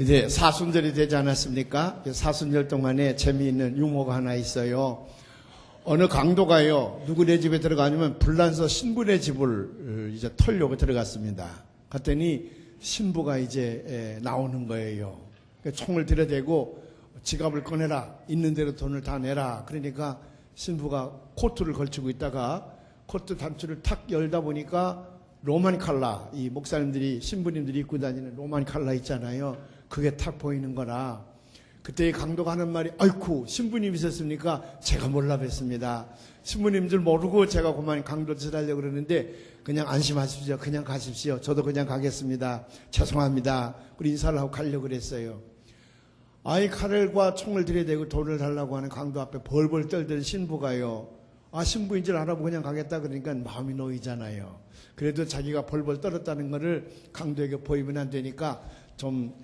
이제 사순절이 되지 않았습니까? 사순절 동안에 재미있는 유머가 하나 있어요. 어느 강도가요, 누구네 집에 들어가냐면 불란서 신부네 집을 이제 털려고 들어갔습니다. 갔더니 신부가 이제 나오는 거예요. 총을 들여대고 지갑을 꺼내라. 있는 대로 돈을 다 내라. 그러니까 신부가 코트를 걸치고 있다가 코트 단추를 탁 열다 보니까 로만 칼라, 이 목사님들이, 신부님들이 입고 다니는 로만 칼라 있잖아요. 그게 탁 보이는 거라. 그때 이 강도가 하는 말이, 아이쿠, 신부님이셨습니까? 제가 몰라 뵀습니다. 신부님 줄 모르고 제가 그만 강도 짓하려고 그러는데, 그냥 안심하십시오. 그냥 가십시오. 저도 그냥 가겠습니다. 죄송합니다. 우리 인사를 하고 가려고 그랬어요. 아이, 칼과 총을 들이대고 돈을 달라고 하는 강도 앞에 벌벌 떨던 신부가요, 아, 신부인 줄 알아보고 그냥 가겠다 그러니까 마음이 놓이잖아요. 그래도 자기가 벌벌 떨었다는 거를 강도에게 보이면 안 되니까 좀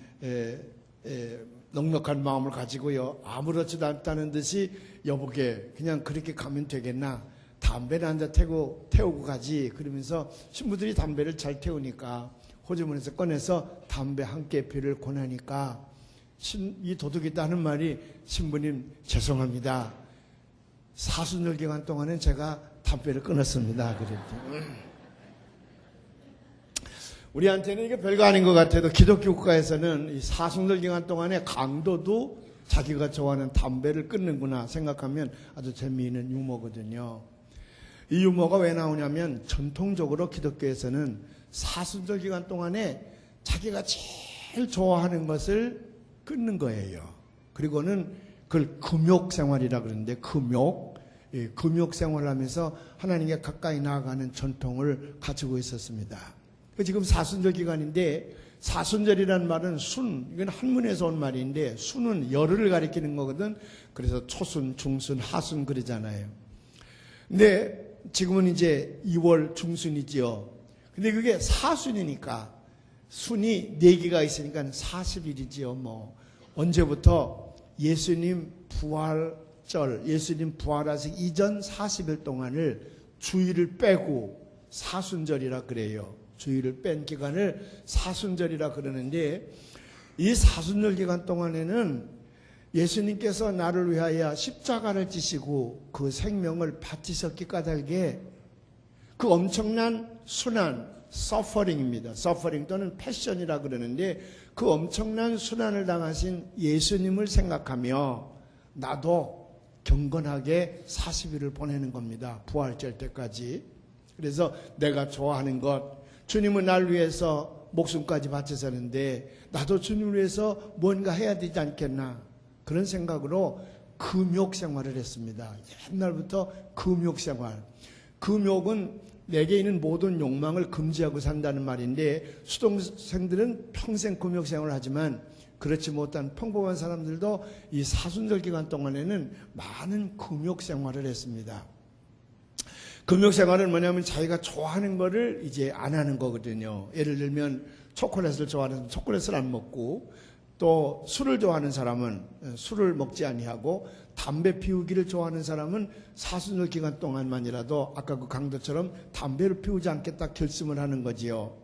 넉넉한 마음을 가지고요, 아무렇지도 않다는 듯이 여보게 그냥 그렇게 가면 되겠나, 담배를 한 대 태우고 가지. 그러면서 신부들이 담배를 잘 태우니까 호주머니에서 꺼내서 담배 한 개피를 권하니까 이 도둑이다 하는 말이, 신부님 죄송합니다. 사순절 기간 동안은 제가 담배를 끊었습니다. 그랬죠. 우리한테는 이게 별거 아닌 것 같아도 기독교 국가에서는 이 사순절 기간 동안에 강도도 자기가 좋아하는 담배를 끊는구나 생각하면 아주 재미있는 유머거든요. 이 유머가 왜 나오냐면, 전통적으로 기독교에서는 사순절 기간 동안에 자기가 제일 좋아하는 것을 끊는 거예요. 그리고는 그걸 금욕 생활이라 그러는데, 금욕 생활을 하면서 하나님께 가까이 나아가는 전통을 가지고 있었습니다. 지금 사순절 기간인데, 사순절이라는 말은 순, 이건 한문에서 온 말인데, 순은 열흘을 가리키는 거거든. 그래서 초순, 중순, 하순 그러잖아요. 근데 지금은 이제 2월 중순이지요. 근데 그게 사순이니까, 순이 4개가 있으니까 40일이지요. 뭐 언제부터 예수님 부활절, 예수님 부활하시기 이전 40일 동안을 주일을 빼고 사순절이라 그래요. 주일을 뺀 기간을 사순절이라 그러는데, 이 사순절 기간 동안에는 예수님께서 나를 위하여 십자가를 지시고 그 생명을 바치셨기 까닭에 그 엄청난 순환, 서퍼링입니다. 서퍼링 또는 패션이라 그러는데, 그 엄청난 순환을 당하신 예수님을 생각하며 나도 경건하게 40일을 보내는 겁니다. 부활절 때까지. 그래서 내가 좋아하는 것, 주님은 날 위해서 목숨까지 바치셨는데 나도 주님을 위해서 뭔가 해야 되지 않겠나, 그런 생각으로 금욕 생활을 했습니다. 옛날부터 금욕 생활. 금욕은 내게 있는 모든 욕망을 금지하고 산다는 말인데, 수동생들은 평생 금욕 생활을 하지만 그렇지 못한 평범한 사람들도 이 사순절 기간 동안에는 많은 금욕 생활을 했습니다. 금욕 생활은 뭐냐면 자기가 좋아하는 거를 이제 안 하는 거거든요. 예를 들면 초콜릿을 좋아하는 사람은 초콜릿을 안 먹고, 또 술을 좋아하는 사람은 술을 먹지 아니하고, 담배 피우기를 좋아하는 사람은 사순절 기간 동안만이라도 아까 그 강도처럼 담배를 피우지 않겠다 결심을 하는 거지요.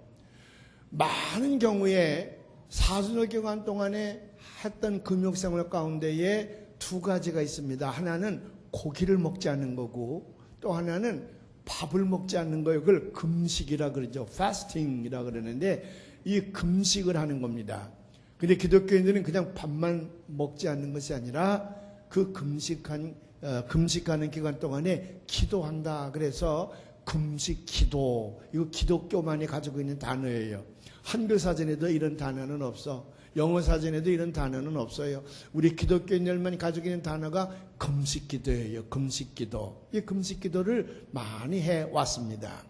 많은 경우에 사순절 기간 동안에 했던 금욕생활 가운데에 2가지가 있습니다. 하나는 고기를 먹지 않는 거고, 또 하나는 밥을 먹지 않는 거예요. 그걸 금식이라 그러죠. 패스팅이라 그러는데, 이 금식을 하는 겁니다. 근데 기독교인들은 그냥 밥만 먹지 않는 것이 아니라 그 금식하는 기간 동안에 기도한다. 그래서 금식 기도, 이거 기독교만이 가지고 있는 단어예요. 한글 사전에도 이런 단어는 없어. 영어 사전에도 이런 단어는 없어요. 우리 기독교인들만이 가지고 있는 단어가 금식 기도예요. 금식 기도. 이 금식 기도를 많이 해왔습니다.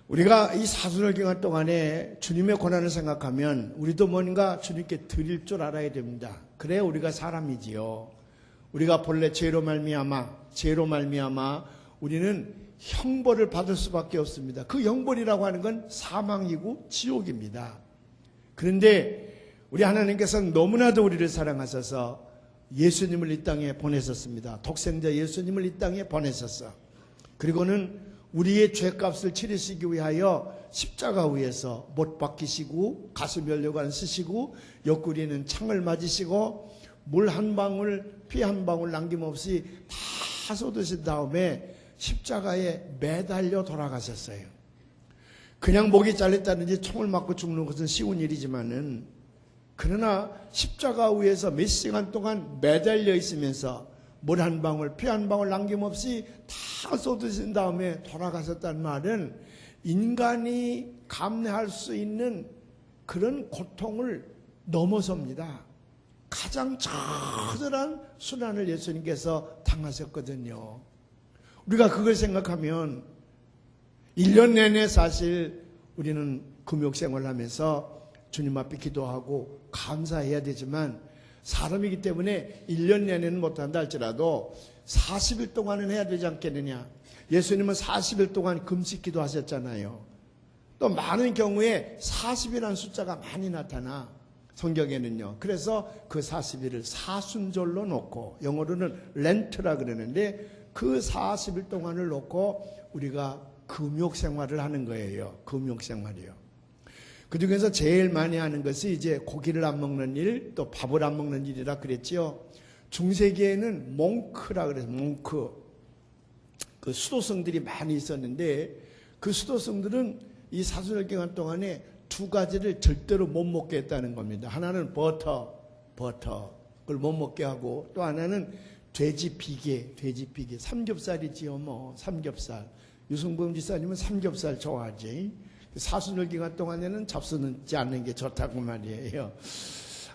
우리가 이 사순절 기간 동안에 주님의 고난을 생각하면 우리도 뭔가 주님께 드릴 줄 알아야 됩니다. 그래야 우리가 사람이지요. 우리가 본래 죄로 말미암아 우리는 형벌을 받을 수밖에 없습니다. 그 형벌이라고 하는 건 사망이고 지옥입니다. 그런데 우리 하나님께서는 너무나도 우리를 사랑하셔서 예수님을 이 땅에 보내셨습니다. 독생자 예수님을 이 땅에 보내셨어. 그리고는 우리의 죄값을 치르시기 위하여 십자가 위에서 못 박히시고 가슴 연료관 쓰시고 옆구리는 창을 맞으시고 물 한 방울 피 한 방울 남김없이 다 쏟으신 다음에 십자가에 매달려 돌아가셨어요. 그냥 목이 잘렸다든지 총을 맞고 죽는 것은 쉬운 일이지만은 그러나 십자가 위에서 몇 시간 동안 매달려 있으면서 물 한 방울 피 한 방울 남김없이 다 쏟으신 다음에 돌아가셨다는 말은 인간이 감내할 수 있는 그런 고통을 넘어섭니다. 가장 처절한 순환을 예수님께서 당하셨거든요. 우리가 그걸 생각하면 1년 내내 사실 우리는 금욕생활을 하면서 주님 앞에 기도하고 감사해야 되지만 사람이기 때문에 1년 내내는 못한다 할지라도 40일 동안은 해야 되지 않겠느냐. 예수님은 40일 동안 금식 기도하셨잖아요. 또 많은 경우에 40이라는 숫자가 많이 나타나 성경에는요. 그래서 그 40일을 사순절로 놓고 영어로는 렌트라 그러는데 그 40일 동안을 놓고 우리가 금욕생활을 하는 거예요. 금욕생활이요. 그 중에서 제일 많이 하는 것이 이제 고기를 안 먹는 일, 또 밥을 안 먹는 일이라 그랬지요. 중세기에는 몽크라 그래서 몽크. 그 수도성들이 많이 있었는데 그 수도성들은 이 사순절 기간 동안에 두 가지를 절대로 못 먹게 했다는 겁니다. 하나는 버터, 그걸 못 먹게 하고 또 하나는 돼지 비계, 삼겹살이지요, 뭐, 삼겹살. 유승범 지사님은 삼겹살 좋아하지. 사순절 기간 동안에는 잡수지 않는 게 좋다고 말이에요.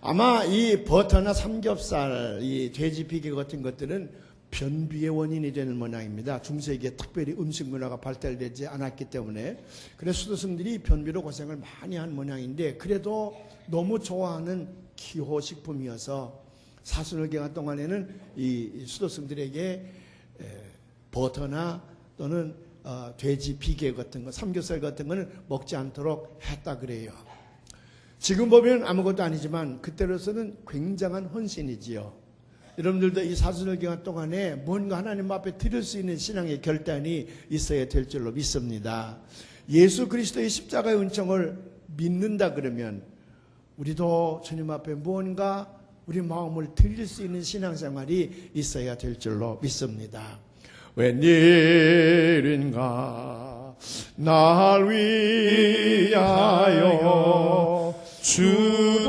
아마 이 버터나 삼겹살, 이 돼지 비계 같은 것들은 변비의 원인이 되는 모양입니다. 중세기에 특별히 음식 문화가 발달되지 않았기 때문에. 그래서 수도승들이 변비로 고생을 많이 한 모양인데 그래도 너무 좋아하는 기호식품이어서 사순절 기간 동안에는 이 수도승들에게 버터나 또는 돼지 비계 같은 거, 삼겹살 같은 거는 먹지 않도록 했다 그래요. 지금 보면 아무것도 아니지만 그때로서는 굉장한 헌신이지요. 여러분들도 이 사순절 기간 동안에 뭔가 하나님 앞에 드릴 수 있는 신앙의 결단이 있어야 될 줄로 믿습니다. 예수 그리스도의 십자가의 은총을 믿는다 그러면 우리도 주님 앞에 무언가 우리 마음을 드릴 수 있는 신앙생활이 있어야 될 줄로 믿습니다. 웬일인가 날 위하여 주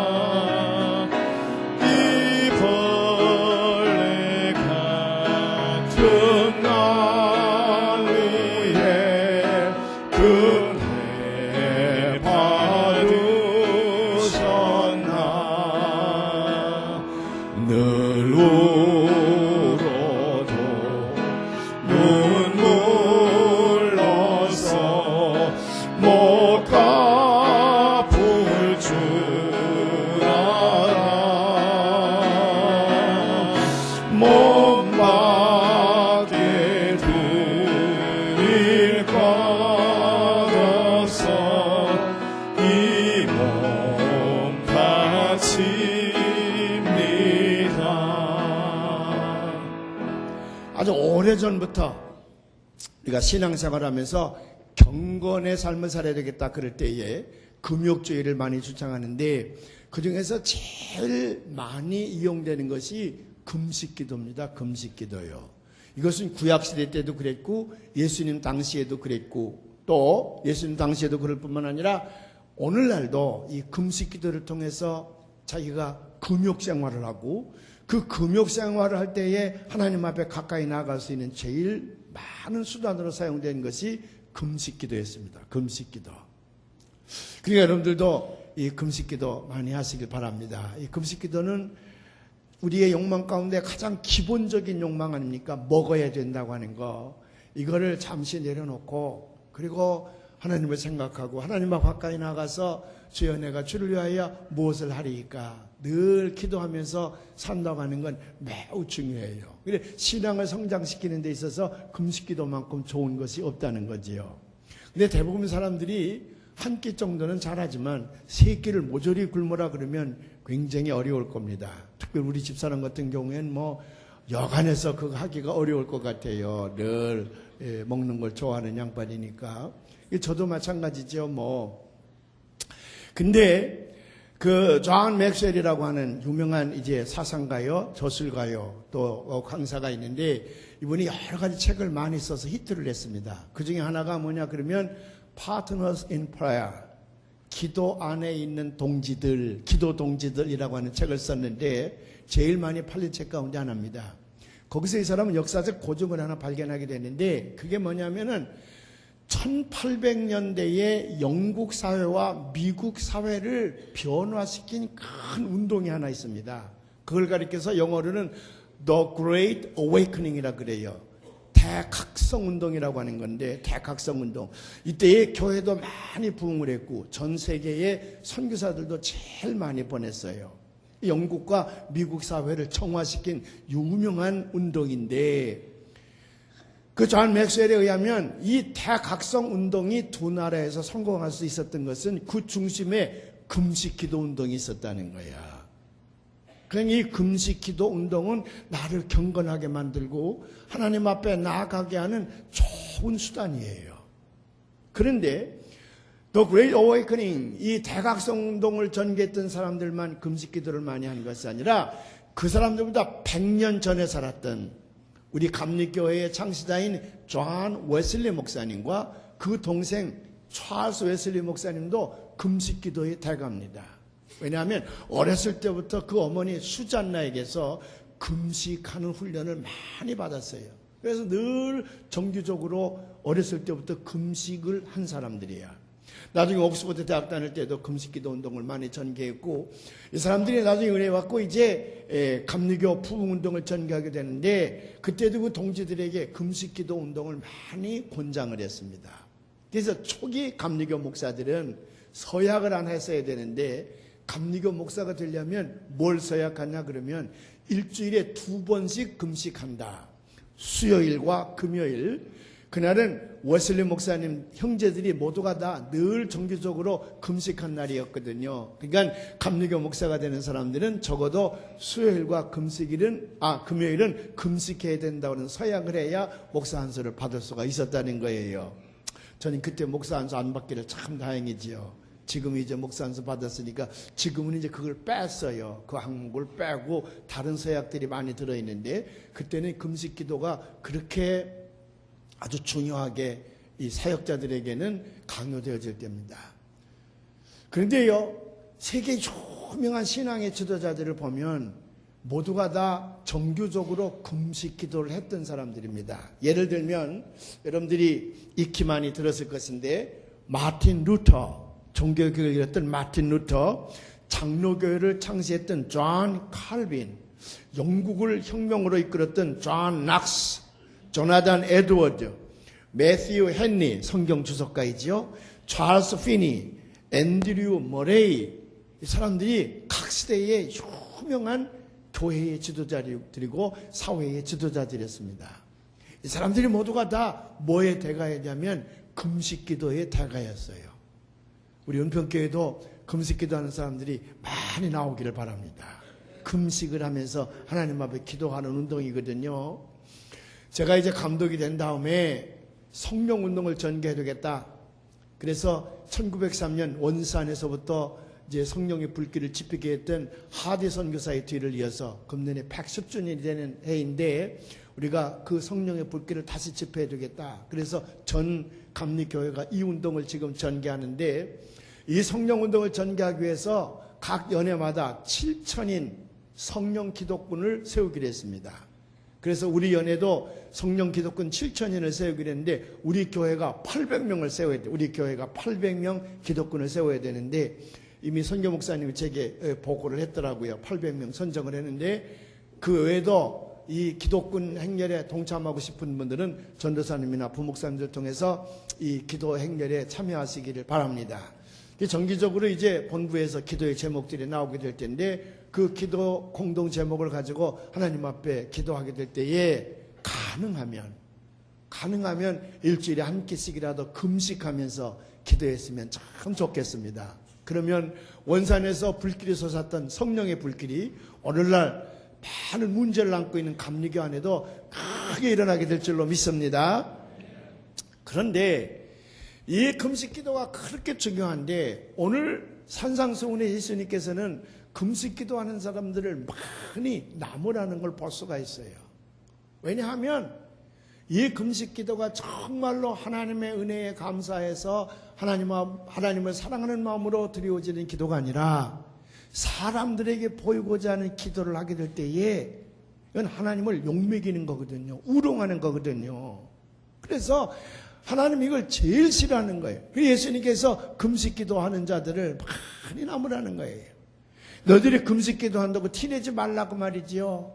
돌아가셨나. 이 벌레 같은 날 위해 은혜 받으셨나. 늘 울어도 눈물로서 못 갚을 줄 알아. 못 받게 드릴 것 없어 이 몸 바칩니다. 아주 오래전부터 우리가 신앙생활하면서 경건의 삶을 살아야 되겠다 그럴 때에 금욕주의를 많이 주장하는데 그중에서 제일 많이 이용되는 것이 금식기도입니다. 금식기도요. 이것은 구약시대 때도 그랬고 예수님 당시에도 그랬고 또 예수님 당시에도 그럴 뿐만 아니라 오늘날도 이 금식기도를 통해서 자기가 금욕생활을 하고 그 금욕생활을 할 때에 하나님 앞에 가까이 나아갈 수 있는 제일 많은 수단으로 사용된 것이 금식기도였습니다. 금식기도. 그러니까 여러분들도 이 금식기도 많이 하시길 바랍니다. 이 금식기도는 우리의 욕망 가운데 가장 기본적인 욕망 아닙니까? 먹어야 된다고 하는 거. 이거를 잠시 내려놓고 그리고 하나님을 생각하고 하나님 앞 가까이 나가서 주여 내가 주를 위하여 무엇을 하리이까 늘 기도하면서 산다고 하는 건 매우 중요해요. 그래 신앙을 성장시키는 데 있어서 금식기도만큼 좋은 것이 없다는 거지요. 근데 대부분 사람들이 한 끼 정도는 잘하지만 세 끼를 모조리 굶으라 그러면 굉장히 어려울 겁니다. 특별히 우리 집사람 같은 경우에는 뭐 여간해서 그거 하기가 어려울 것 같아요. 늘 먹는 걸 좋아하는 양반이니까. 저도 마찬가지죠. 뭐 근데 그 존 맥스웰이라고 하는 유명한 이제 사상가요, 저술가요, 또 강사가 있는데 이분이 여러 가지 책을 많이 써서 히트를 했습니다. 그 중에 하나가 뭐냐 그러면 Partners in Prayer, 기도 안에 있는 동지들, 기도 동지들이라고 하는 책을 썼는데 제일 많이 팔린 책 가운데 하나입니다. 거기서 이 사람은 역사적 고증을 하나 발견하게 됐는데 그게 뭐냐면은 1800년대에 영국 사회와 미국 사회를 변화시킨 큰 운동이 하나 있습니다. 그걸 가리켜서 영어로는 The Great Awakening이라 그래요. 대각성 운동이라고 하는 건데, 대각성 운동. 이때에 교회도 많이 부흥을 했고 전 세계의 선교사들도 제일 많이 보냈어요. 영국과 미국 사회를 정화시킨 유명한 운동인데, 그 존 맥스웰에 의하면 이 대각성 운동이 두 나라에서 성공할 수 있었던 것은 그 중심에 금식기도 운동이 있었다는 거야. 그러니까 이 금식기도 운동은 나를 경건하게 만들고 하나님 앞에 나아가게 하는 좋은 수단이에요. 그런데 The Great Awakening, 이 대각성 운동을 전개했던 사람들만 금식기도를 많이 한 것이 아니라 그 사람들보다 100년 전에 살았던 우리 감리교회의 창시자인 존 웨슬리 목사님과 그 동생 찰스 웨슬리 목사님도 금식기도의 대가입니다. 왜냐하면 어렸을 때부터 그 어머니 수잔나에게서 금식하는 훈련을 많이 받았어요. 그래서 늘 정기적으로 어렸을 때부터 금식을 한 사람들이야. 나중에 옥스퍼드 대학 다닐 때도 금식기도 운동을 많이 전개했고, 이 사람들이 나중에 은혜 받고 이제 감리교 부흥 운동을 전개하게 되는데, 그때도 그 동지들에게 금식기도 운동을 많이 권장을 했습니다. 그래서 초기 감리교 목사들은 서약을 안 했어야 되는데, 감리교 목사가 되려면 뭘 서약하냐 그러면 일주일에 2번씩 금식한다. 수요일과 금요일. 그날은 웨슬리 목사님 형제들이 모두가 다 늘 정기적으로 금식한 날이었거든요. 그러니까 감리교 목사가 되는 사람들은 적어도 수요일과 금요일은 금식해야 된다는 서약을 해야 목사 안수를 받을 수가 있었다는 거예요. 저는 그때 목사 안수 안 받기를 참 다행이지요. 지금 이제 목사 안수 받았으니까 지금은 이제 그걸 뺐어요. 그 항목을 빼고 다른 서약들이 많이 들어있는데, 그때는 금식 기도가 그렇게 아주 중요하게 이 사역자들에게는 강요되어질 때입니다. 그런데요, 세계 유명한 신앙의 지도자들을 보면 모두가 다 정규적으로 금식 기도를 했던 사람들입니다. 예를 들면 여러분들이 익히 많이 들었을 것인데, 마틴 루터, 종교교회를 이뤘던 마틴 루터, 장로교회를 창시했던 존 칼빈, 영국을 혁명으로 이끌었던 존 낙스, 조나단 에드워드, 매튜 헨리, 성경 주석가이지요, 찰스 피니, 앤드류 머레이, 이 사람들이 각 시대의 유명한 교회의 지도자들이고 사회의 지도자들이었습니다. 이 사람들이 모두가 다 뭐의 대가였냐면 금식기도의 대가였어요. 우리 은평교회도 금식기도하는 사람들이 많이 나오기를 바랍니다. 금식을 하면서 하나님 앞에 기도하는 운동이거든요. 제가 이제 감독이 된 다음에 성령운동을 전개해야 되겠다. 그래서 1903년 원산에서부터 이제 성령의 불길을 지피게 했던 하디 선교사의 뒤를 이어서 금년에 110주년이 되는 해인데, 우리가 그 성령의 불길을 다시 집회해야 되겠다. 그래서 전 감리교회가 이 운동을 지금 전개하는데, 이 성령운동을 전개하기 위해서 각 연회마다 7천인 성령 기독군을 세우기로 했습니다. 그래서 우리 연회도 성령 기독군 7천인을 세우기로 했는데, 우리 교회가 800명을 세워야 돼. 우리 교회가 800명 기독군을 세워야 되는데, 이미 선교 목사님이 제게 보고를 했더라고요. 800명 선정을 했는데, 그 외에도 이 기독군 행렬에 동참하고 싶은 분들은 전도사님이나 부목사님들 통해서 이 기도 행렬에 참여하시기를 바랍니다. 정기적으로 이제 본부에서 기도의 제목들이 나오게 될 텐데, 그 기도 공동 제목을 가지고 하나님 앞에 기도하게 될 때에 가능하면 일주일에 한 끼씩이라도 금식하면서 기도했으면 참 좋겠습니다. 그러면 원산에서 불길이 솟았던 성령의 불길이 오늘날 많은 문제를 안고 있는 감리교 안에도 크게 일어나게 될 줄로 믿습니다. 그런데 이 금식 기도가 그렇게 중요한데 오늘 산상수훈의 예수님께서는 금식 기도하는 사람들을 많이 나무라는 걸 볼 수가 있어요. 왜냐하면 이 금식 기도가 정말로 하나님의 은혜에 감사해서 하나님을 사랑하는 마음으로 드려지는 기도가 아니라 사람들에게 보이고자 하는 기도를 하게 될 때에 이건 하나님을 욕먹이는 거거든요. 우롱하는 거거든요. 그래서 하나님 이걸 제일 싫어하는 거예요. 그래서 예수님께서 금식 기도하는 자들을 많이 나무라는 거예요. 너희들이 금식 기도한다고 티내지 말라고 말이지요.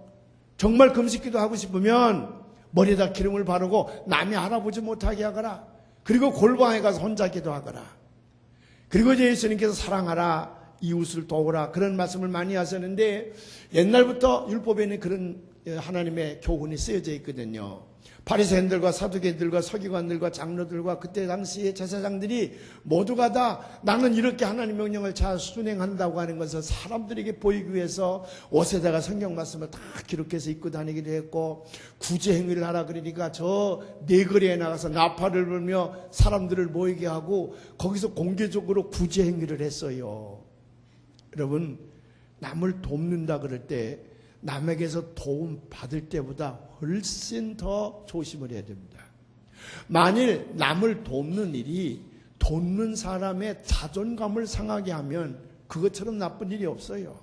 정말 금식 기도하고 싶으면 머리에다 기름을 바르고 남이 알아보지 못하게 하거라. 그리고 골방에 가서 혼자 기도하거라. 그리고 이제 예수님께서 사랑하라, 이웃을 도우라, 그런 말씀을 많이 하셨는데 옛날부터 율법에는 그런 하나님의 교훈이 쓰여져 있거든요. 바리새인들과 사두개인들과 서기관들과 장로들과 그때 당시의 제사장들이 모두가 다 나는 이렇게 하나님 명령을 잘 순행한다고 하는 것을 사람들에게 보이기 위해서 옷에다가 성경 말씀을 다 기록해서 입고 다니기도 했고, 구제 행위를 하라 그러니까 저 네거리에 나가서 나팔을 불며 사람들을 모이게 하고 거기서 공개적으로 구제 행위를 했어요. 여러분, 남을 돕는다 그럴 때 남에게서 도움 받을 때보다 훨씬 더 조심을 해야 됩니다. 만일 남을 돕는 일이 돕는 사람의 자존감을 상하게 하면 그것처럼 나쁜 일이 없어요.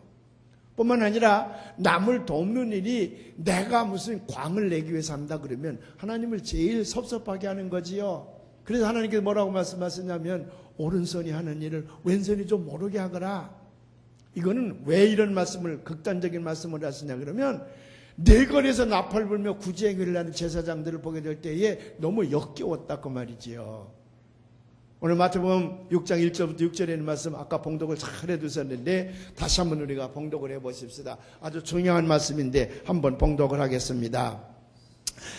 뿐만 아니라 남을 돕는 일이 내가 무슨 광을 내기 위해서 한다 그러면 하나님을 제일 섭섭하게 하는 거지요. 그래서 하나님께서 뭐라고 말씀하셨냐면 오른손이 하는 일을 왼손이 좀 모르게 하거라. 이거는 왜 이런 말씀을, 극단적인 말씀을 하시냐 그러면 네거리에서 나팔 불며 구제행위를 하는 제사장들을 보게 될 때에 너무 역겨웠다 그 말이지요. 오늘 마태복음 6장 1절부터 6절에 있는 말씀 아까 봉독을 잘 해두셨는데 다시 한번 우리가 봉독을 해보십시다. 아주 중요한 말씀인데 한번 봉독을 하겠습니다.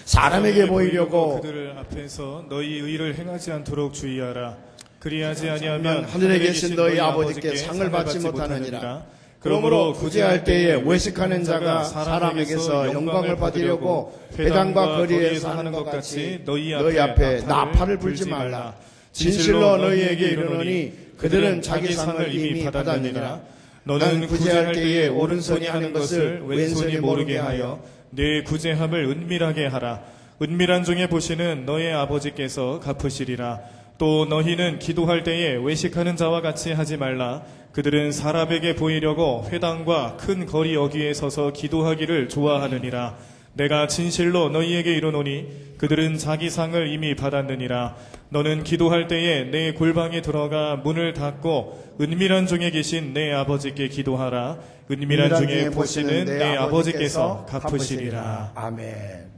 사람에게 보이려고 그들을 앞에서 너희 의를 행하지 않도록 주의하라. 그리하지 아니하면 하늘에 계신 너희 아버지께 상을 받지 못하느니라. 그러므로 구제할 때에 외식하는 자가 사람에게서 영광을 받으려고 회당과 거리에서 하는 것 같이 너희 앞에 나팔을 불지 말라. 진실로 너희에게 이르노니 그들은 자기 상을 이미 받았느니라. 너는 구제할 때에 오른손이 하는 것을 왼손이 모르게 하여 내 구제함을 은밀하게 하라. 은밀한 중에 보시는 너의 아버지께서 갚으시리라. 또 너희는 기도할 때에 외식하는 자와 같이 하지 말라. 그들은 사람에게 보이려고 회당과 큰 거리 어귀에 서서 기도하기를 좋아하느니라. 내가 진실로 너희에게 이르노니 그들은 자기 상을 이미 받았느니라. 너는 기도할 때에 내 골방에 들어가 문을 닫고 은밀한 중에 계신 내 아버지께 기도하라. 은밀한 중에 보시는 내 아버지께서 갚으시리라. 아멘.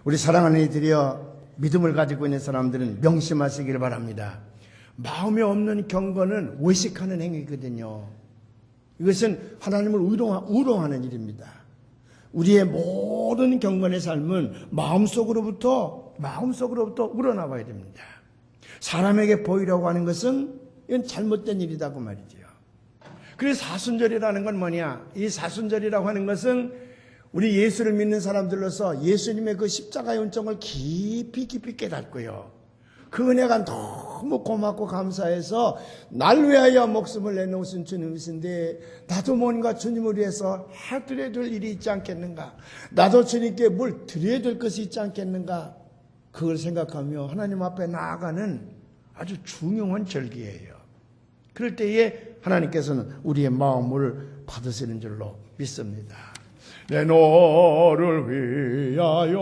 우리 사랑하는 이들이여, 믿음을 가지고 있는 사람들은 명심하시길 바랍니다. 마음에 없는 경건은 외식하는 행위거든요. 이것은 하나님을 우롱하는 일입니다. 우리의 모든 경건의 삶은 마음속으로부터 우러나와야 됩니다. 사람에게 보이려고 하는 것은 이건 잘못된 일이다고 말이죠. 그래서 사순절이라는 건 뭐냐? 이 사순절이라고 하는 것은 우리 예수를 믿는 사람들로서 예수님의 그 십자가의 은총을 깊이 깨닫고요. 그 은혜가 너무 고맙고 감사해서 날 위하여 목숨을 내놓으신 주님이신데 나도 뭔가 주님을 위해서 해드려야 될 일이 있지 않겠는가? 나도 주님께 뭘 드려야 될 것이 있지 않겠는가? 그걸 생각하며 하나님 앞에 나아가는 아주 중요한 절기예요. 그럴 때에 하나님께서는 우리의 마음을 받으시는 줄로 믿습니다. 내 너를 위하여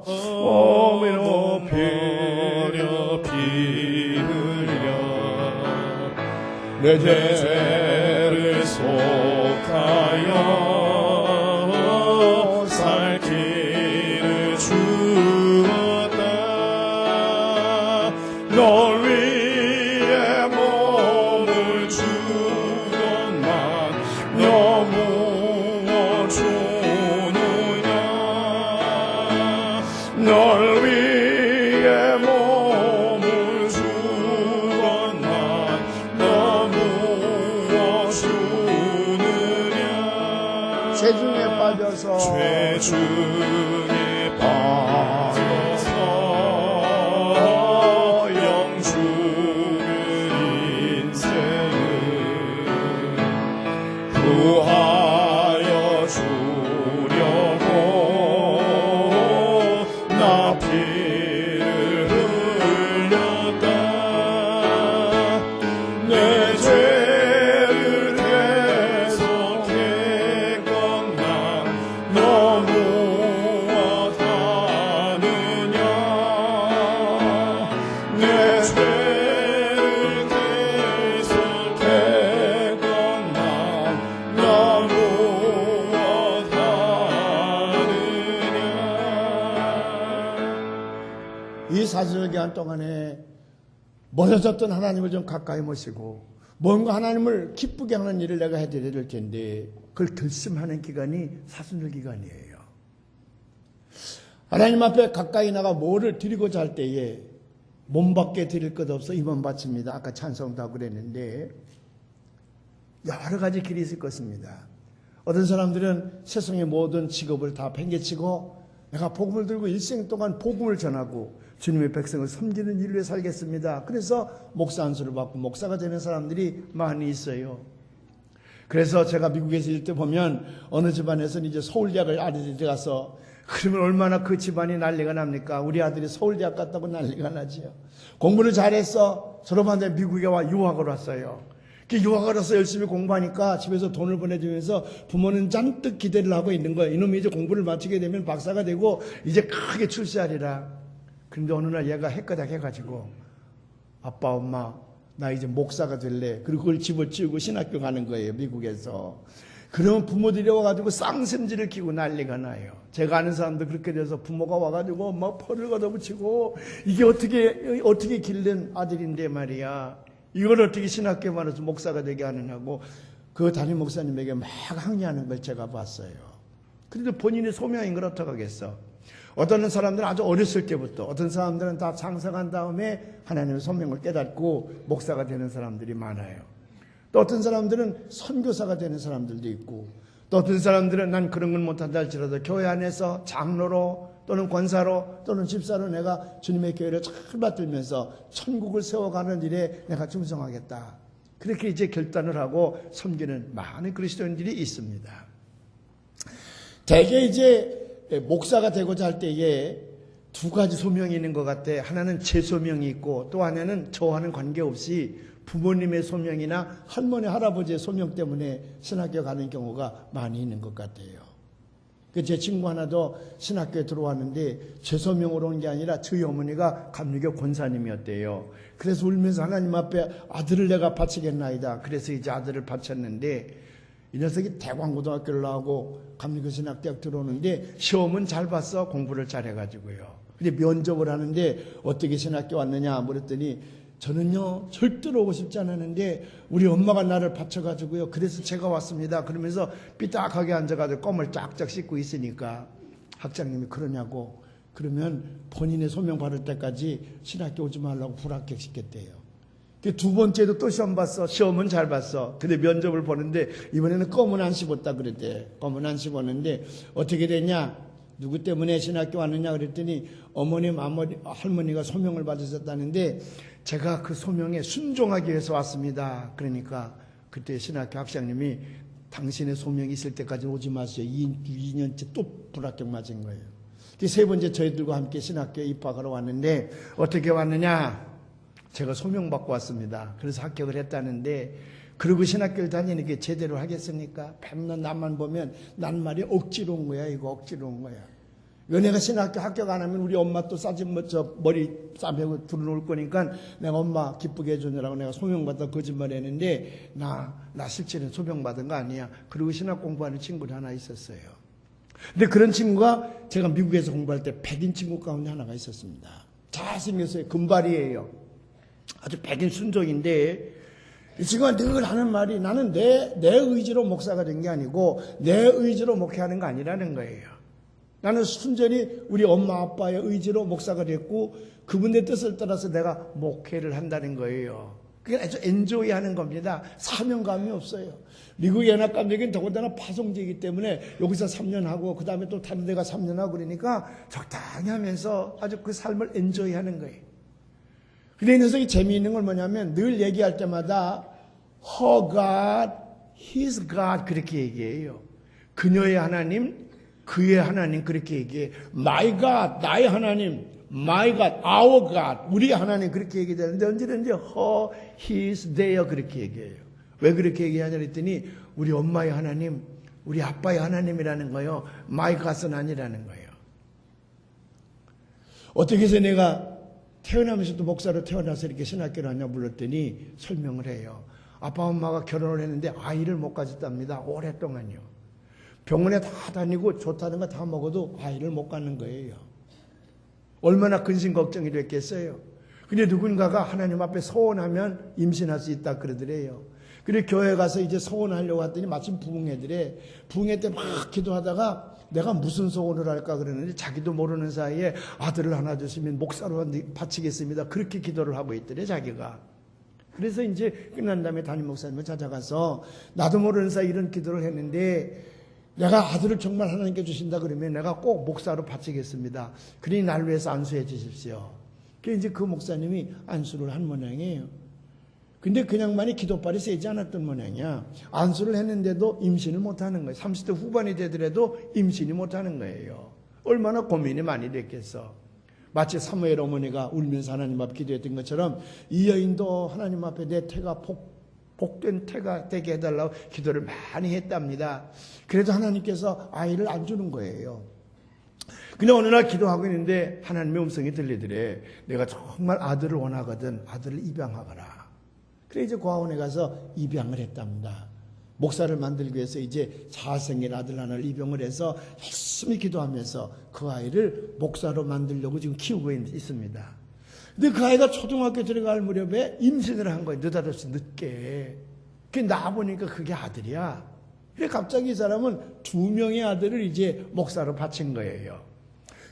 몸이 높이려 피 흘려 내 죄를 속하여 살 길을 주었다. 널 위해 몸을 주건만 너무 널 위해 몸을 주건만 중에 빠져서 영주의 인생을 구하여 주려고 나 피를 흘렸다. 내 죄를 계속했건 난 너무 무엇하느냐. 내 죄를 계속했건 난 너무 무엇하느냐. 이 40일 기간 동안에 멀어졌던 하나님을 좀 가까이 모시고 뭔가 하나님을 기쁘게 하는 일을 내가 해드려야 될 텐데 그걸 결심하는 기간이 사순절 기간이에요. 하나님 앞에 가까이 나가 뭐를 드리고자 할 때에 몸밖에 드릴 것 없어 이만 바칩니다. 아까 찬송도 하고 그랬는데 여러 가지 길이 있을 것입니다. 어떤 사람들은 세상의 모든 직업을 다 팽개치고 내가 복음을 들고 일생 동안 복음을 전하고 주님의 백성을 섬기는 일을 위해 살겠습니다. 그래서 목사 안수를 받고 목사가 되는 사람들이 많이 있어요. 그래서 제가 미국에서 있을 때 보면 어느 집안에서는 이제 서울대학을 아들이 들어가서 그러면 얼마나 그 집안이 난리가 납니까? 우리 아들이 서울대학 갔다고 난리가 나지요. 공부를 잘했어. 졸업한데 미국에 와 유학을 왔어요. 유학을 와서 열심히 공부하니까 집에서 돈을 보내주면서 부모는 잔뜩 기대를 하고 있는 거예요. 이놈이 이제 공부를 마치게 되면 박사가 되고 이제 크게 출세하리라. 그런데 어느 날 얘가 헷가닥 해가지고 아빠 엄마 나 이제 목사가 될래. 그리고 그걸 집어치우고 신학교 가는 거예요. 미국에서. 그러면 부모들이 와가지고 쌍샘질을 키고 난리가 나요. 제가 아는 사람도 그렇게 돼서 부모가 와가지고 막 펄을 걷어붙이고 이게 어떻게 길른 아들인데 말이야. 이걸 어떻게 신학교에 말해서 목사가 되게 하느냐고 그 담임 목사님에게 막 항의하는 걸 제가 봤어요. 그런데 본인의 소명인 걸 어떡하겠어. 어떤 사람들은 아주 어렸을 때부터, 어떤 사람들은 다 장성한 다음에 하나님의 소명을 깨닫고 목사가 되는 사람들이 많아요. 또 어떤 사람들은 선교사가 되는 사람들도 있고, 또 어떤 사람들은 난 그런 건 못한다 할지라도 교회 안에서 장로로 또는 권사로 또는 집사로 내가 주님의 교회를 잘 받들면서 천국을 세워가는 일에 내가 충성하겠다. 그렇게 이제 결단을 하고 섬기는 많은 그리스도인들이 있습니다. 대개 이제 목사가 되고자 할 때에 두 가지 소명이 있는 것 같아. 하나는 제 소명이 있고 또 하나는 저와는 관계없이 부모님의 소명이나 할머니, 할아버지의 소명 때문에 신학교 가는 경우가 많이 있는 것 같아요. 제 친구 하나도 신학교에 들어왔는데 제 소명으로 온 게 아니라 저희 어머니가 감리교 권사님이었대요. 그래서 울면서 하나님 앞에 아들을 내가 바치겠나이다. 그래서 이제 아들을 바쳤는데 이 녀석이 대광고등학교를 나오고 감리교 신학대학 들어오는데 시험은 잘 봤어. 공부를 잘해가지고요. 근데 면접을 하는데 어떻게 신학교 왔느냐 물었더니 저는요 절대로 오고 싶지 않았는데 우리 엄마가 나를 바쳐가지고요 그래서 제가 왔습니다. 그러면서 삐딱하게 앉아가지고 껌을 쫙쫙 씻고 있으니까 학장님이 그러냐고. 그러면 본인의 소명 받을 때까지 신학교 오지 말라고 불합격시켰대요. 두 번째도 또 시험 봤어. 시험은 잘 봤어. 근데 면접을 보는데 이번에는 껌은 안 씹었다 그랬대. 껌은 안 씹었는데 어떻게 됐냐? 누구 때문에 신학교 왔느냐 그랬더니 어머님, 할머니가 소명을 받으셨다는데 제가 그 소명에 순종하기 위해서 왔습니다. 그러니까 그때 신학교 학장님이 당신의 소명이 있을 때까지 오지 마세요. 2년째 또 불합격 맞은 거예요. 세 번째 저희들과 함께 신학교에 입학하러 왔는데 어떻게 왔느냐? 제가 소명 받고 왔습니다. 그래서 합격을 했다는데 그러고 신학교를 다니는 게 제대로 하겠습니까? 맨날 나만 보면 난 말이 억지로 온 거야. 이거 억지로 온 거야. 이거 내가 신학교 합격 안 하면 우리 엄마 또 머리 싸매고 들어놓을 거니까 내가 엄마 기쁘게 해주느라고 내가 소명받아 거짓말 했는데 나 실제는 소명받은 거 아니야. 그리고 신학 공부하는 친구도 하나 있었어요. 근데 그런 친구가 제가 미국에서 공부할 때 백인 친구 가운데 하나가 있었습니다. 잘생겼어요. 금발이에요. 아주 백인 순종인데 이 친구가 늘 하는 말이 나는 내 의지로 목사가 된 게 아니고 내 의지로 목회하는 거 아니라는 거예요. 나는 순전히 우리 엄마 아빠의 의지로 목사가 됐고 그분의 뜻을 따라서 내가 목회를 한다는 거예요. 그게 아주 엔조이 하는 겁니다. 사명감이 없어요. 미국 연합감독은 더군다나 파송제이기 때문에 여기서 3년 하고 그 다음에 또 다른 데가 3년 하고 그러니까 적당히 하면서 아주 그 삶을 엔조이 하는 거예요. 근데 이 녀석이 재미있는 건 뭐냐면 늘 얘기할 때마다 her God, his God 그렇게 얘기해요. 그녀의 하나님, 그의 하나님 그렇게 얘기해. My God, 나의 하나님, my God, our God, 우리 하나님 그렇게 얘기되는데 언제든지 her, his, their 그렇게 얘기해요. 왜 그렇게 얘기하냐 그랬더니 우리 엄마의 하나님, 우리 아빠의 하나님이라는 거예요. my God은 아니라는 거예요. 어떻게 해서 내가 태어나면서도 목사로 태어나서 이렇게 신학교를 하냐 불렀더니 설명을 해요. 아빠 엄마가 결혼을 했는데 아이를 못 가졌답니다. 오랫동안요. 병원에 다 다니고 좋다는 거 다 먹어도 아이를 못 갖는 거예요. 얼마나 근심 걱정이 됐겠어요. 근데 누군가가 하나님 앞에 소원하면 임신할 수 있다 그러더래요. 그래 교회 가서 이제 소원하려고 했더니 마침 부흥회더래. 부흥회 때 막 기도하다가 내가 무슨 소원을 할까 그러는데 자기도 모르는 사이에 아들을 하나 주시면 목사로 바치겠습니다. 그렇게 기도를 하고 있더래 자기가. 그래서 이제 끝난 다음에 담임 목사님을 찾아가서 나도 모르는 사이에 이런 기도를 했는데 내가 아들을 정말 하나님께 주신다 그러면 내가 꼭 목사로 바치겠습니다. 그러니 날 위해서 안수해 주십시오. 그래서 이제 그 목사님이 안수를 한 모양이에요. 근데 그냥만이 기도발이 세지 않았던 모양이야. 안수를 했는데도 임신을 못하는 거예요. 30대 후반이 되더라도 임신이 못하는 거예요. 얼마나 고민이 많이 됐겠어. 마치 사무엘 어머니가 울면서 하나님 앞 기도했던 것처럼 이 여인도 하나님 앞에 내 태가 복된 태가 되게 해달라고 기도를 많이 했답니다. 그래도 하나님께서 아이를 안 주는 거예요. 근데 어느 날 기도하고 있는데 하나님의 음성이 들리더래. 내가 정말 아들을 원하거든. 아들을 입양하거라. 그래 이제 고아원에 가서 입양을 했답니다. 목사를 만들기 위해서 이제 잘생긴 아들 하나를 입양을 해서 열심히 기도하면서 그 아이를 목사로 만들려고 지금 키우고 있습니다. 근데 그 아이가 초등학교 들어갈 무렵에 임신을 한 거예요. 느닷없이 늦게. 그게 나와보니까 그게 아들이야. 그래 갑자기 이 사람은 2명의 아들을 이제 목사로 바친 거예요.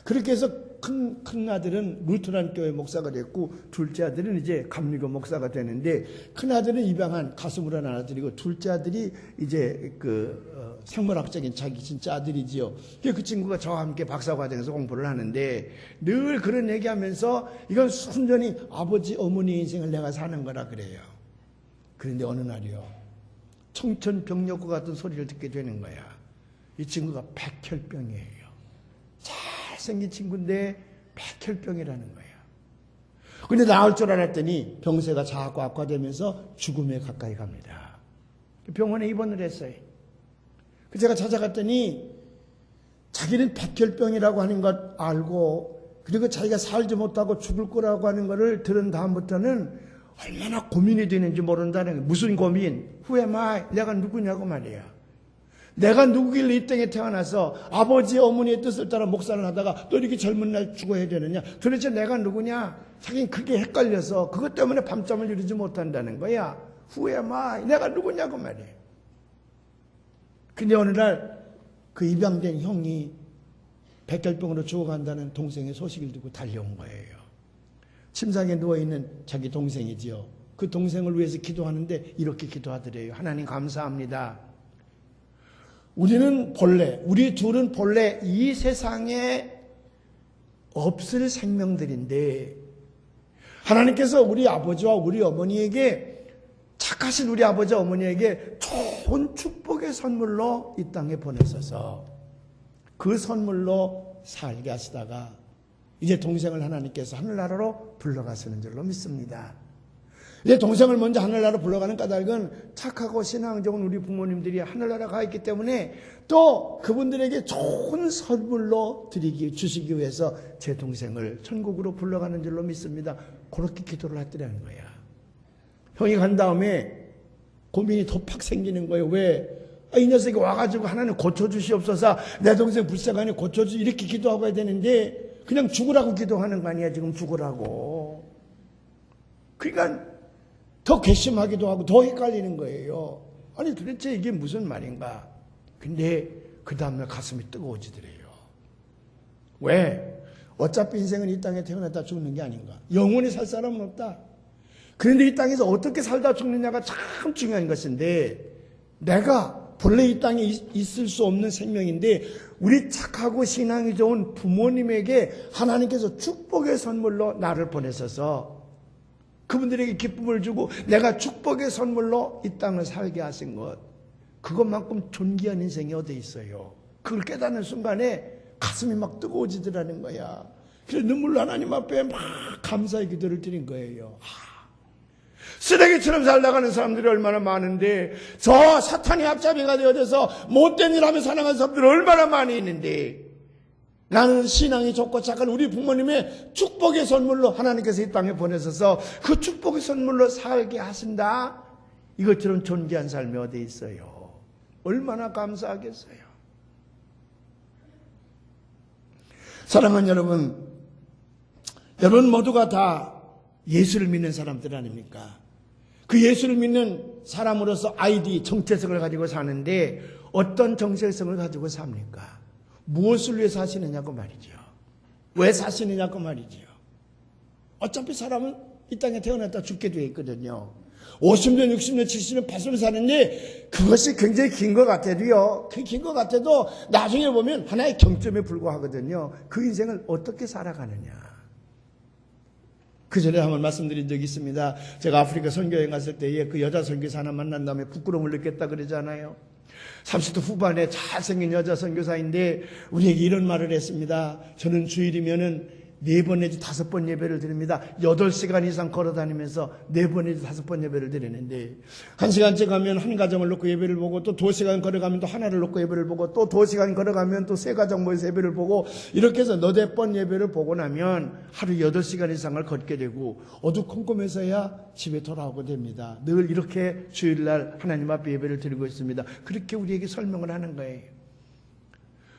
그렇게 해서 큰 아들은 루트란 교회 목사가 됐고 둘째 아들은 이제 감리교 목사가 되는데 큰 아들은 입양한 가슴으로 난 아들이고 둘째 아들이 이제 생물학적인 자기 진짜 아들이지요. 그 친구가 저와 함께 박사과정에서 공부를 하는데 늘 그런 얘기하면서 이건 순전히 아버지 어머니 인생을 내가 사는 거라 그래요. 그런데 어느 날이요. 청천벽력과 같은 소리를 듣게 되는 거야. 이 친구가 백혈병이에요. 잘생긴 친구인데 백혈병이라는 거예요. 근데 나을 줄 알았더니 병세가 자꾸 악화되면서 죽음에 가까이 갑니다. 병원에 입원을 했어요. 제가 찾아갔더니 자기는 백혈병이라고 하는 것 알고 그리고 자기가 살지 못하고 죽을 거라고 하는 것을 들은 다음부터는 얼마나 고민이 되는지 모른다는 거예요. 무슨 고민? Who am I? 내가 누구냐고 말이야. 내가 누구길래 이 땅에 태어나서 아버지 어머니의 뜻을 따라 목사를 하다가 또 이렇게 젊은 날 죽어야 되느냐. 도대체 내가 누구냐. 자기는 그게 헷갈려서 그것 때문에 밤잠을 이루지 못한다는 거야. Who am I? 내가 누구냐고 말이에요. 근데 어느 날 그 입양된 형이 백혈병으로 죽어간다는 동생의 소식을 듣고 달려온 거예요. 침상에 누워있는 자기 동생이지요. 그 동생을 위해서 기도하는데 이렇게 기도하더래요. 하나님 감사합니다. 우리 둘은 본래 이 세상에 없을 생명들인데 하나님께서 우리 아버지와 우리 어머니에게 착하신 우리 아버지 어머니에게 좋은 축복의 선물로 이 땅에 보내셔서 그 선물로 살게 하시다가 이제 동생을 하나님께서 하늘나라로 불러가시는 줄로 믿습니다. 이제 동생을 먼저 하늘나라로 불러가는 까닭은 착하고 신앙적인 우리 부모님들이 하늘나라 가 있기 때문에 또 그분들에게 좋은 선물로 주시기 위해서 제 동생을 천국으로 불러가는 줄로 믿습니다. 그렇게 기도를 했더라는 거야. 형이 간 다음에 고민이 더 팍 생기는 거예요. 왜? 이 녀석이 와가지고 하나님 고쳐주시옵소서, 내 동생 불쌍하니 고쳐주 이렇게 기도하고 해야 되는데 그냥 죽으라고 기도하는 거 아니야. 지금 죽으라고. 그러니까 더 괘씸하기도 하고 더 헷갈리는 거예요. 아니 도대체 이게 무슨 말인가. 근데 그 다음날 가슴이 뜨거워지더래요. 왜? 어차피 인생은 이 땅에 태어났다 죽는 게 아닌가. 영원히 살 사람은 없다. 그런데 이 땅에서 어떻게 살다 죽느냐가 참 중요한 것인데, 내가 본래 이 땅에 있을 수 없는 생명인데 우리 착하고 신앙이 좋은 부모님에게 하나님께서 축복의 선물로 나를 보내셔서 그분들에게 기쁨을 주고 내가 축복의 선물로 이 땅을 살게 하신 것, 그것만큼 존귀한 인생이 어디 있어요. 그걸 깨닫는 순간에 가슴이 막 뜨거워지더라는 거야. 그래서 눈물로 하나님 앞에 막 감사의 기도를 드린 거예요. 쓰레기처럼 살다가는 사람들이 얼마나 많은데, 저 사탄의 앞잡이가 되어져서 못된 일 하며 살아가는 사람들이 얼마나 많이 있는데, 나는 신앙이 좋고 착한 우리 부모님의 축복의 선물로 하나님께서 이 땅에 보내셔서 그 축복의 선물로 살게 하신다. 이것처럼 존귀한 삶이 어디 있어요. 얼마나 감사하겠어요. 사랑하는 여러분 모두가 다 예수를 믿는 사람들 아닙니까? 그 예수를 믿는 사람으로서 아이디, 정체성을 가지고 사는데 어떤 정체성을 가지고 삽니까? 무엇을 위해 사시느냐고 말이죠. 왜 사시느냐고 말이죠. 어차피 사람은 이 땅에 태어났다 죽게 되어 있거든요. 50년, 60년, 70년, 80년 사는데 그것이 굉장히 긴 것 같아도요. 그 긴 것 같아도 나중에 보면 하나의 경점에 불과하거든요. 그 인생을 어떻게 살아가느냐. 그 전에 한번 말씀드린 적이 있습니다. 제가 아프리카 선교여행 갔을 때에 그 여자 선교사 하나 만난 다음에 부끄러움을 느꼈다 그러잖아요. 30대 후반에 잘생긴 여자 선교사인데 우리에게 이런 말을 했습니다. 저는 주일이면은 4번 내지 5번 예배를 드립니다. 8시간 이상 걸어다니면서 4번 내지 5번 예배를 드리는데 1시간째 가면 한 가정을 놓고 예배를 보고 또 2시간 걸어가면 또 하나를 놓고 예배를 보고 또 2시간 걸어가면 또 3가정 모여서 예배를 보고 이렇게 해서 8번 예배를 보고 나면 하루 8시간 이상을 걷게 되고 어두컴컴해서야 집에 돌아오게 됩니다. 늘 이렇게 주일날 하나님 앞에 예배를 드리고 있습니다. 그렇게 우리에게 설명을 하는 거예요.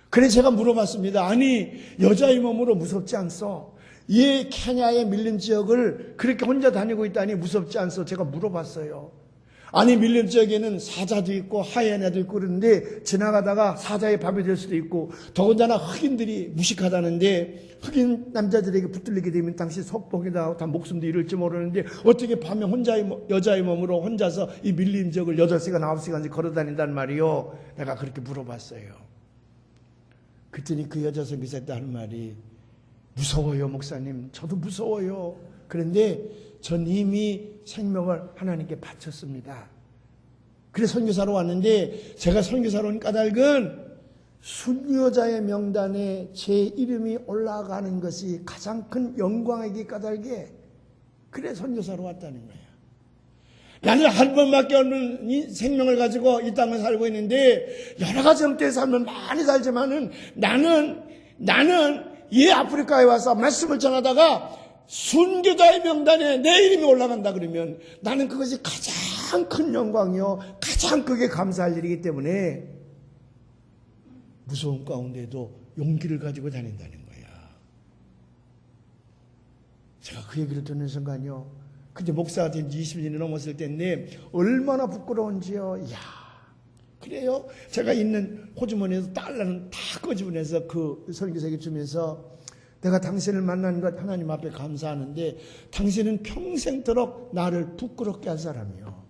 그래서 제가 물어봤습니다. 아니 여자의 몸으로 무섭지 않소? 이 케냐의 밀림 지역을 그렇게 혼자 다니고 있다니 무섭지 않소? 제가 물어봤어요. 아니 밀림 지역에는 사자도 있고 하이에나도 있고 그런데 지나가다가 사자의 밥이 될 수도 있고 더군다나 흑인들이 무식하다는데 흑인 남자들에게 붙들리게 되면 당시 속복이다 하고 다 목숨도 잃을지 모르는데 어떻게 밤에 여자의 몸으로 혼자서 이 밀림 지역을 8시간 9시간씩 걸어다닌단 말이요. 내가 그렇게 물어봤어요. 그랬더니 그 여자 선교사한테 하는 말이 무서워요 목사님. 저도 무서워요. 그런데 전 이미 생명을 하나님께 바쳤습니다. 그래서 선교사로 왔는데 제가 선교사로 온 까닭은 순교자의 명단에 제 이름이 올라가는 것이 가장 큰 영광이기 까닭에 그래 선교사로 왔다는 거예요. 나는 한 번밖에 없는 이 생명을 가지고 이 땅을 살고 있는데 여러 가지 형태의 삶을 많이 살지만은 나는 이 아프리카에 와서 말씀을 전하다가 순교자의 명단에 내 이름이 올라간다 그러면 나는 그것이 가장 큰 영광이요. 가장 크게 감사할 일이기 때문에 무서운 가운데도 용기를 가지고 다닌다는 거야. 제가 그 얘기를 듣는 순간요. 근데 목사가 된 지 20년이 넘었을 때인데 얼마나 부끄러운지요. 이야, 그래요? 제가 있는 호주머니에서 달러는 다 꺼집어내서 그 선교사에게 주면서 내가 당신을 만난 것 하나님 앞에 감사하는데 당신은 평생토록 나를 부끄럽게 할 사람이요.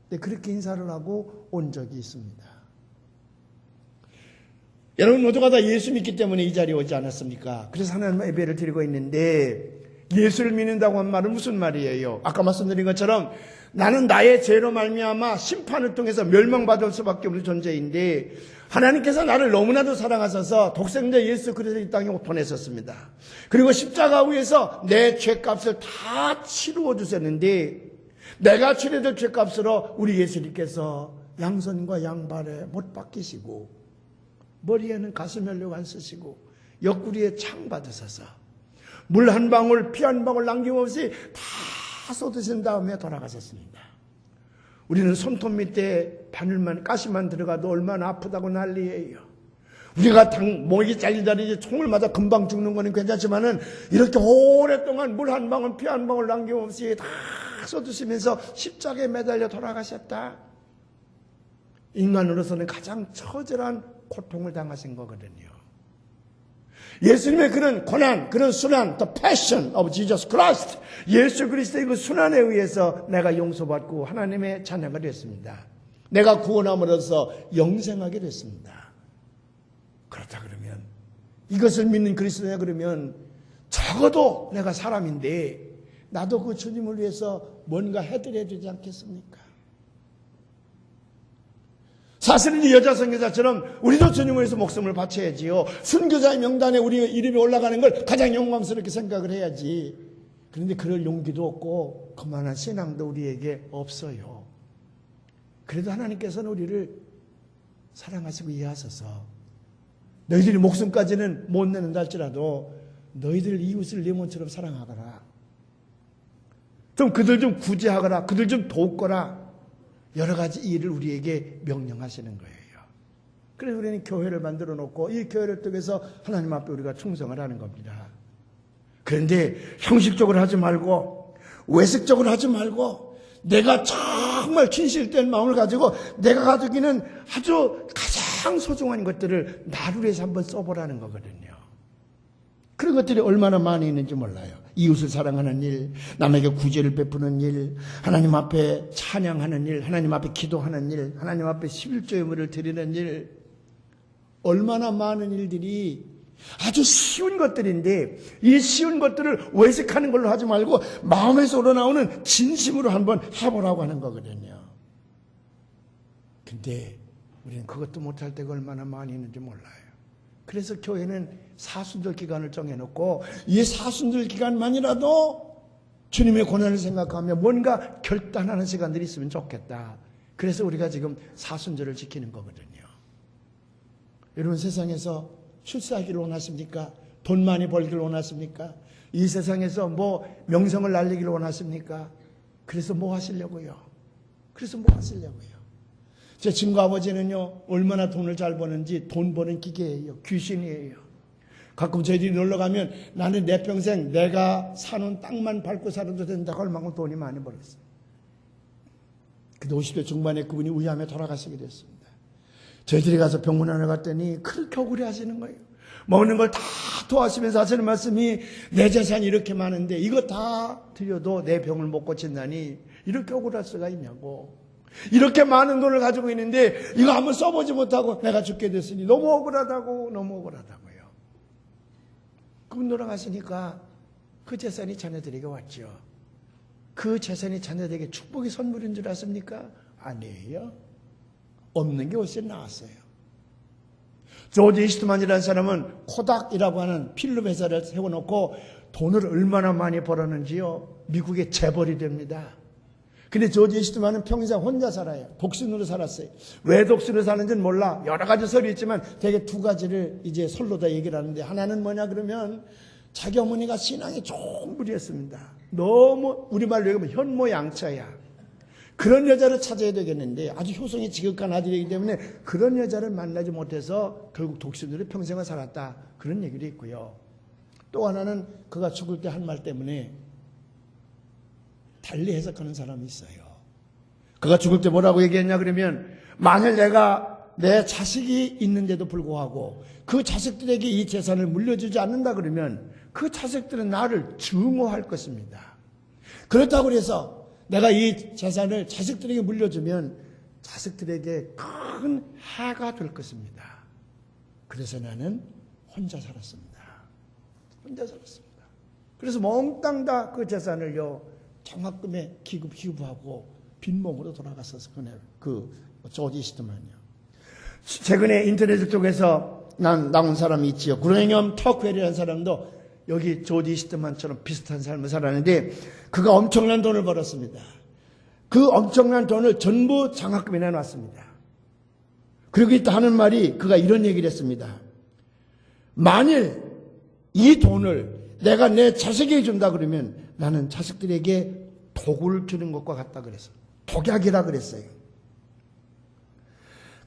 근데 그렇게 인사를 하고 온 적이 있습니다. 여러분 모두가 다 예수 믿기 때문에 이 자리에 오지 않았습니까? 그래서 하나님 예배를 드리고 있는데 예수를 믿는다고 한 말은 무슨 말이에요? 아까 말씀드린 것처럼 나는 나의 죄로 말미암아 심판을 통해서 멸망받을 수밖에 없는 존재인데 하나님께서 나를 너무나도 사랑하셔서 독생자 예수 그리스도를 이 땅에 보내셨습니다. 그리고 십자가 위에서 내 죄값을 다 치루어 주셨는데 내가 치러야 될 죄값으로 우리 예수님께서 양손과 양발에 못 박히시고 머리에는 가슴연료 안 쓰시고 옆구리에 창 받으셔서 물 한 방울, 피 한 방울 남김없이 다 쏟으신 다음에 돌아가셨습니다. 우리는 손톱 밑에 바늘만, 가시만 들어가도 얼마나 아프다고 난리예요. 우리가 목이 잘리다니 총을 맞아 금방 죽는 거는 괜찮지만은 이렇게 오랫동안 물 한 방울, 피 한 방울 남김없이 다 쏟으시면서 십자가에 매달려 돌아가셨다. 인간으로서는 가장 처절한 고통을 당하신 거거든요. 예수님의 그런 고난, 그런 순환, the passion of Jesus Christ, 예수 그리스도의 그 순환에 의해서 내가 용서받고 하나님의 자녀가 됐습니다. 내가 구원함으로써 영생하게 됐습니다. 그렇다 그러면 이것을 믿는 그리스도냐 그러면 적어도 내가 사람인데 나도 그 주님을 위해서 뭔가 해드려야 되지 않겠습니까? 사실은 이 여자 선교사처럼 우리도 주님을 위해서 목숨을 바쳐야지요. 순교자의 명단에 우리 이름이 올라가는 걸 가장 영광스럽게 생각을 해야지. 그런데 그럴 용기도 없고 그만한 신앙도 우리에게 없어요. 그래도 하나님께서는 우리를 사랑하시고 이해하셔서 너희들이 목숨까지는 못 내는다 할지라도 너희들 이웃을 네 몸처럼 사랑하거라. 좀 그들 좀 구제하거라. 그들 좀 돕거라. 여러 가지 일을 우리에게 명령하시는 거예요. 그래서 우리는 교회를 만들어 놓고 이 교회를 통해서 하나님 앞에 우리가 충성을 하는 겁니다. 그런데 형식적으로 하지 말고 외식적으로 하지 말고 내가 정말 진실된 마음을 가지고 내가 가지고 있는 아주 가장 소중한 것들을 나를 위해서 한번 써보라는 거거든요. 그런 것들이 얼마나 많이 있는지 몰라요. 이웃을 사랑하는 일, 남에게 구제를 베푸는 일, 하나님 앞에 찬양하는 일, 하나님 앞에 기도하는 일, 하나님 앞에 11조의 예물을 드리는 일, 얼마나 많은 일들이 아주 쉬운 것들인데 이 쉬운 것들을 외식하는 걸로 하지 말고 마음에서 우러나오는 진심으로 한번 해보라고 하는 거거든요. 근데 우리는 그것도 못할 때가 얼마나 많이 있는지 몰라요. 그래서 교회는 사순절 기간을 정해놓고 이 사순절 기간만이라도 주님의 고난을 생각하며 뭔가 결단하는 시간들이 있으면 좋겠다. 그래서 우리가 지금 사순절을 지키는 거거든요. 여러분 세상에서 출세하기를 원하십니까? 돈 많이 벌기를 원하십니까? 이 세상에서 뭐 명성을 날리기를 원하십니까? 그래서 뭐 하시려고요? 제 친구 아버지는요, 얼마나 돈을 잘 버는지 돈 버는 기계예요. 귀신이에요. 가끔 저희들이 놀러 가면 나는 내 평생 내가 사는 땅만 밟고 살아도 된다고 할 만큼 돈이 많이 벌었어요. 근데 50대 중반에 그분이 위암에 돌아가시게 됐습니다. 저희들이 가서 병문안에 갔더니 그렇게 억울해 하시는 거예요. 먹는 걸 다 토하시면서 하시는 말씀이 내 재산이 이렇게 많은데 이거 다 드려도 내 병을 못 고친다니 이렇게 억울할 수가 있냐고. 이렇게 많은 돈을 가지고 있는데 이거 한번 써보지 못하고 내가 죽게 됐으니 너무 억울하다고요. 그분 돌아가시니까 그 재산이 자녀들에게 왔죠. 그 재산이 자녀들에게 축복의 선물인 줄 아십니까? 아니에요. 없는 게 훨씬 나았어요. 조지 이스트만이라는 사람은 코닥이라고 하는 필름 회사를 세워놓고 돈을 얼마나 많이 벌었는지요. 미국의 재벌이 됩니다. 근데 조지 이스트만은 평생 혼자 살아요. 독신으로 살았어요. 왜 독신으로 사는지는 몰라. 여러 가지 설이 있지만 되게 두 가지를 이제 설로 다 얘기를 하는데 하나는 뭐냐 그러면 자기 어머니가 신앙이 좀 무리했습니다. 너무 우리말로 얘기하면 현모양처야. 그런 여자를 찾아야 되겠는데 아주 효성이 지극한 아들이기 때문에 그런 여자를 만나지 못해서 결국 독신으로 평생을 살았다. 그런 얘기도 있고요. 또 하나는 그가 죽을 때 한 말 때문에 달리 해석하는 사람이 있어요. 그가 죽을 때 뭐라고 얘기했냐 그러면 만일 내가 내 자식이 있는데도 불구하고 그 자식들에게 이 재산을 물려주지 않는다 그러면 그 자식들은 나를 증오할 것입니다. 그렇다고 해서 내가 이 재산을 자식들에게 물려주면 자식들에게 큰 해가 될 것입니다. 그래서 나는 혼자 살았습니다. 그래서 몽땅 다 그 재산을요 장학금에 기부하고 빈몸으로 돌아갔었어. 그 조지 이스트만이요. 최근에 인터넷 쪽에서 나온 사람이 있지요. 그레이엄 터크웰이라는 사람도 여기 조지 이스트만처럼 비슷한 삶을 살았는데 그가 엄청난 돈을 벌었습니다. 그 엄청난 돈을 전부 장학금에 내놨습니다. 그리고 있다 하는 말이 그가 이런 얘기를 했습니다. 만일 이 돈을 내가 내 자식에게 준다 그러면 나는 자식들에게 독을 주는 것과 같다 그랬어요. 독약이라 그랬어요.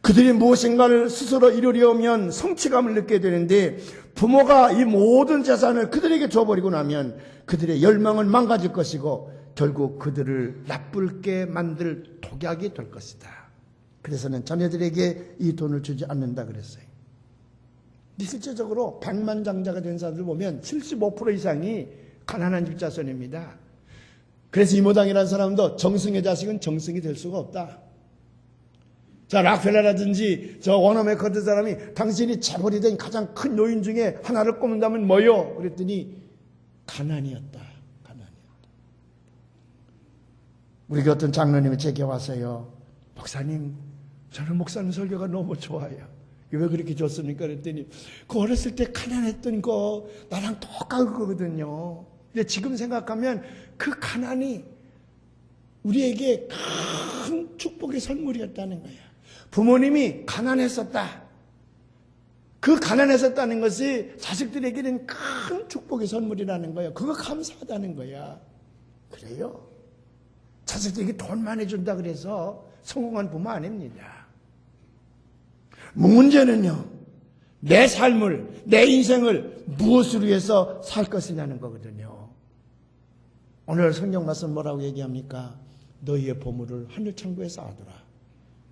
그들이 무엇인가를 스스로 이루려면 성취감을 느끼게 되는데 부모가 이 모든 재산을 그들에게 줘버리고 나면 그들의 열망은 망가질 것이고 결국 그들을 나쁠게 만들 독약이 될 것이다. 그래서는 자녀들에게 이 돈을 주지 않는다 그랬어요. 실제적으로 백만장자가 된 사람들 보면 75% 이상이 가난한 집 자손입니다. 그래서 이모당이라는 사람도 정승의 자식은 정승이 될 수가 없다. 자, 락펠러라든지 저 워너메 같은 사람이 당신이 재벌이 된 가장 큰 요인 중에 하나를 꼽는다면 뭐요? 그랬더니 가난이었다. 가난이었다. 우리 어떤 장로님이 제게 와서요. 목사님, 저는 목사님 설교가 너무 좋아요. 왜 그렇게 좋습니까? 그랬더니 그 어렸을 때 가난했던 거 나랑 똑같은 거거든요. 근데 지금 생각하면 그 가난이 우리에게 큰 축복의 선물이었다는 거야. 부모님이 가난했었다. 그 가난했었다는 것이 자식들에게는 큰 축복의 선물이라는 거야. 그거 감사하다는 거야. 그래요? 자식들에게 돈 많이 준다 그래서 성공한 부모 아닙니다. 문제는요, 내 삶을, 내 인생을 무엇을 위해서 살 것이냐는 거거든요. 오늘 성경 말씀 뭐라고 얘기합니까? 너희의 보물을 하늘 창고에 쌓아두라.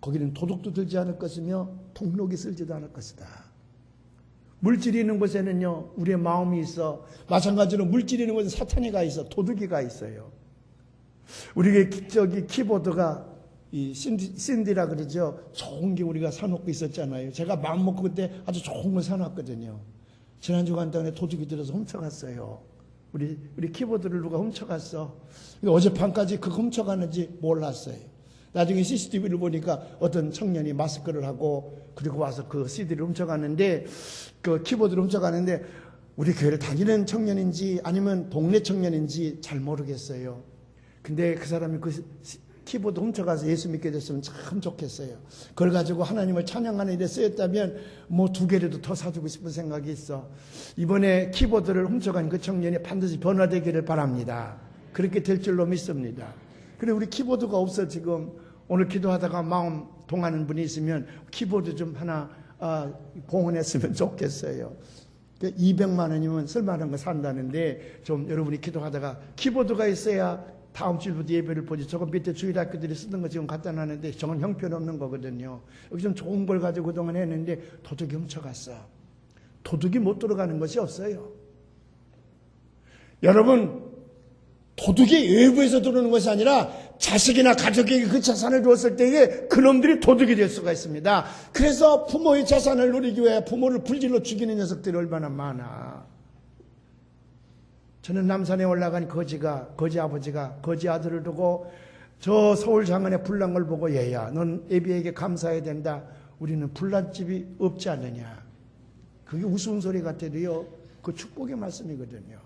거기는 도둑도 들지 않을 것이며 동록이 쓸지도 않을 것이다. 물질이 있는 곳에는요, 우리의 마음이 있어. 마찬가지로 물질이 있는 곳에 사탄이 가 있어. 도둑이 가 있어요. 우리의 저기 키보드가 이 신디라 그러죠. 좋은 게 우리가 사놓고 있었잖아요. 제가 마음 먹고 그때 아주 좋은 걸 사놨거든요. 지난주 간단에 도둑이 들어서 훔쳐갔어요. 우리 키보드를 누가 훔쳐갔어. 어젯밤까지 그거 훔쳐가는지 몰랐어요. 나중에 CCTV를 보니까 어떤 청년이 마스크를 하고 그리고 와서 그 CD를 훔쳐갔는데, 그 키보드를 훔쳐가는데 우리 교회를 다니는 청년인지 아니면 동네 청년인지 잘 모르겠어요. 근데 그 사람이 그 키보드 훔쳐가서 예수 믿게 됐으면 참 좋겠어요. 그걸 가지고 하나님을 찬양하는 일에 쓰였다면 뭐 2개라도 더 사주고 싶은 생각이 있어. 이번에 키보드를 훔쳐간 그 청년이 반드시 변화되기를 바랍니다. 그렇게 될 줄로 믿습니다. 그래, 우리 키보드가 없어. 지금 오늘 기도하다가 마음 동하는 분이 있으면 키보드 좀 하나 봉헌했으면 좋겠어요. 200만 원이면 쓸만한 거 산다는데 좀 여러분이 기도하다가 키보드가 있어야 다음 주부터 예배를 보지. 저거 밑에 주일학교들이 쓰던 거 지금 갖다 놨는데 저건 형편없는 거거든요. 여기 좀 좋은 걸 가지고 그동안 했는데 도둑이 훔쳐갔어. 도둑이 못 들어가는 것이 없어요. 여러분, 도둑이 외부에서 들어오는 것이 아니라 자식이나 가족에게 그 자산을 주었을 때에 그놈들이 도둑이 될 수가 있습니다. 그래서 부모의 자산을 누리기 위해 부모를 불질러 죽이는 녀석들이 얼마나 많아. 저는 남산에 올라간 거지 아버지가 거지 아들을 두고 저 서울 장안에 불난 걸 보고, 얘야, 넌 애비에게 감사해야 된다. 우리는 불난 집이 없지 않느냐. 그게 우스운 소리 같아도요, 그 축복의 말씀이거든요.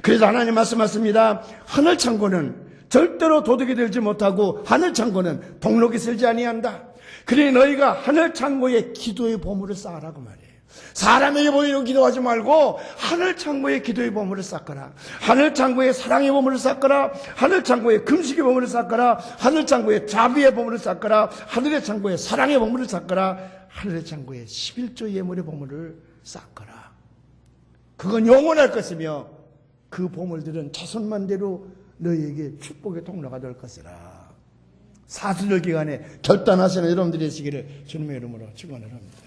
그래서 하나님 말씀하십니다. 하늘 창고는 절대로 도둑이 들지 못하고 하늘 창고는 동록이 쓸지 아니한다. 그러니 너희가 하늘 창고에 기도의 보물을 쌓으라고 말이에요. 사람에게 보이는 기도하지 말고 하늘 창고에 기도의 보물을 쌓거라. 하늘 창고에 사랑의 보물을 쌓거라. 하늘 창고에 금식의 보물을 쌓거라. 하늘 창고에 자비의 보물을 쌓거라. 하늘의 창고에 사랑의 보물을 쌓거라. 하늘의 창고에 11조 예물의 보물을 쌓거라. 그건 영원할 것이며 그 보물들은 자손만대로 너희에게 축복의 통로가 될 것이라. 사순절 기간에 결단하시는 여러분들이 되시기를 주님의 이름으로 축원을 합니다.